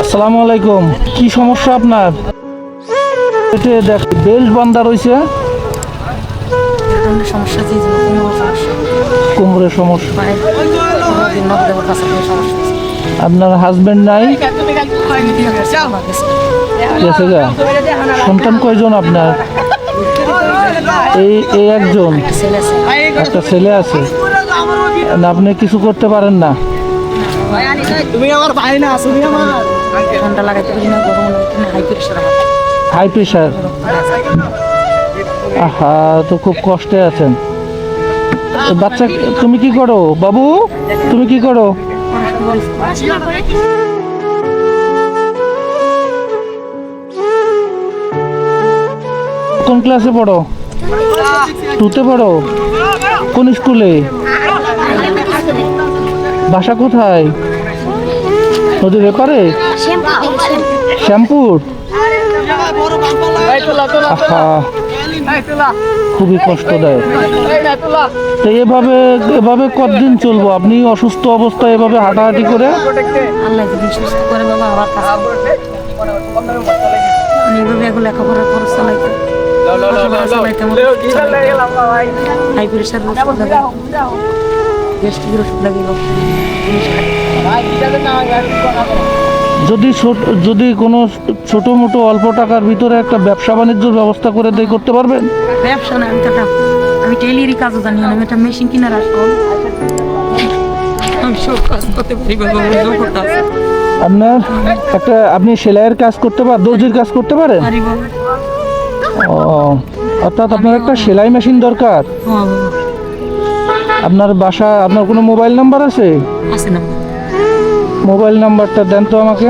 আসসালামু আলাইকুম। কি সমস্যা আপনার? পেটে দেখ বেল্ট বান্ধা রয়েছে। সমস্যা কোমরের সমস্যা। আপনার হাজবেন্ড নাই? গেছে গা। সন্তান কয়জন আপনার? এই একজন, একটা ছেলে আছে। আপনি কিছু করতে পারেন না? ঠান্ডা লাগাইতে পারি না, গরম হাই প্রেশার। High pressure? আহা, তো খুব কষ্টে আছেন। বাচ্চা, তুমি কি করো বাবু? তুমি কি করো? কোন ক্লাসে পড়ো? টুতে পড়ো? কোন স্কুলে? বাসা কোথায়? নদীর এপারে? শ্যামপুর? আহা, খুবই কষ্টদায়ক। তো এভাবে কতদিন চলবো? আপনি অসুস্থ অবস্থায় এভাবে হাঁটাহাঁটি করে? আল্লাহ যদি সুস্থ করে বাবা আবার এইভাবে লেখাপড়ার খরচ চালাইতে হাই প্রেশার যদি কোনো ছোট মোটো অল্প টাকার ভিতরে একটা ব্যবসা বাণিজ্যের ব্যবস্থা করে করতে পারবেন? ব্যবসা না, আমি টেইলারি কাজও জানি না, আমি একটা মেশিন কিনার আসবো, আমি সব কাজ করতে পারি। আপনি সেলাইয়ের কাজ করতে পারেন? দর্জির কাজ করতে পারেন? ও, অর্থাৎ আপনার একটা সেলাই মেশিন দরকার। আপনার কোনো মোবাইল নাম্বার আছে? আছে না। মোবাইল নাম্বারটা দেন তো আমাকে।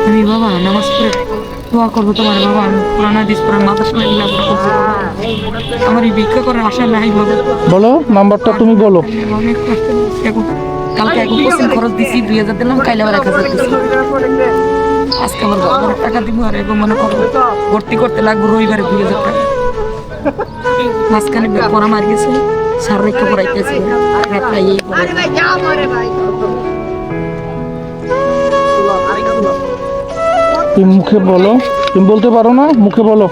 আমি বাবা নামাজ পড়ে দোয়া করবো তোমার বাবা, আমি কোরআন হাদিস পড়ার মাদ্রাসা লেখাপড়া করবো, আমার এই ভিক্ষা করার আশা নাই বাবা। বলো নাম্বারটা, তুমি বলো। কালকে এখন কোচিং খরচ দিছি 2000 দিলাম, কাইলে আবার 1000 দিছি। আজকে আমার বাবার টাকা দিব আর এবং মনে করবো ভর্তি করতে লাগবো রবিবারে 2000 টাকা। মাঝখানে পড়া মার গেছে, সার রেখা পড়াইতেছে। তুমি মুখে বলো, তুমি বলতে পারো না? মুখে বলো।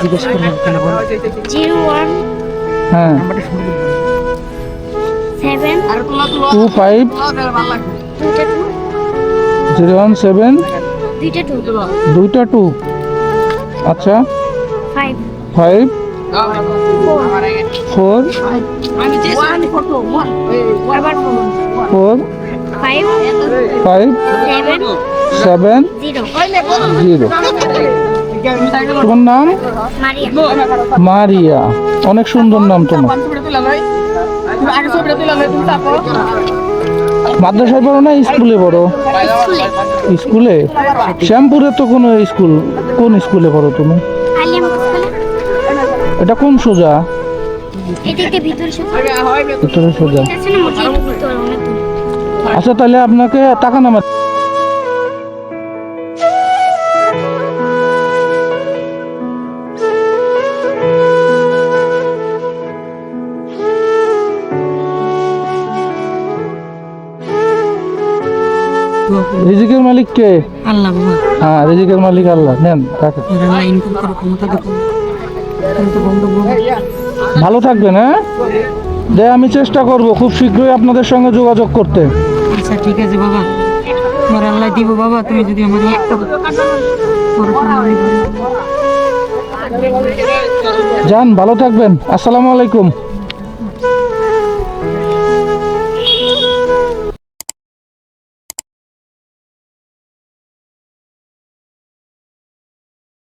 জিজ্ঞেস করলাম কেন বলো। 01 হ্যাঁ 7 25 017 দুইটা 2। আচ্ছা, 5 5 4 আবার 4 5 5 7 0 0। তোমার নাম? মারিয়া। মারিয়া, অনেক সুন্দর নাম তোমার। মাদ্রাসায় পড়ো না স্কুলে পড়ো? স্কুলে। শ্যামপুরে তো কোনো স্কুল? কোন স্কুলে পড়ো তুমি? এটা কোন সোজা? ভিতরে সোজা। আচ্ছা, তাহলে আপনাকে টাকা নামা। রিজিকের মালিক কে? আল্লাহ বাবা। হ্যাঁ, রিজিকের মালিক আল্লাহ। নেন টাকা। ইনকাম করার ক্ষমতা দেখুন। ভালো থাকবেন। হ্যাঁ, আমি চেষ্টা করব খুব শীঘ্রই আপনাদের সঙ্গে যোগাযোগ করতে। আচ্ছা ঠিক আছে বাবা, তোমার আল্লাহ দিব বাবা, তুমি যদি আমার যান, ভালো থাকবেন। আসসালামু আলাইকুম।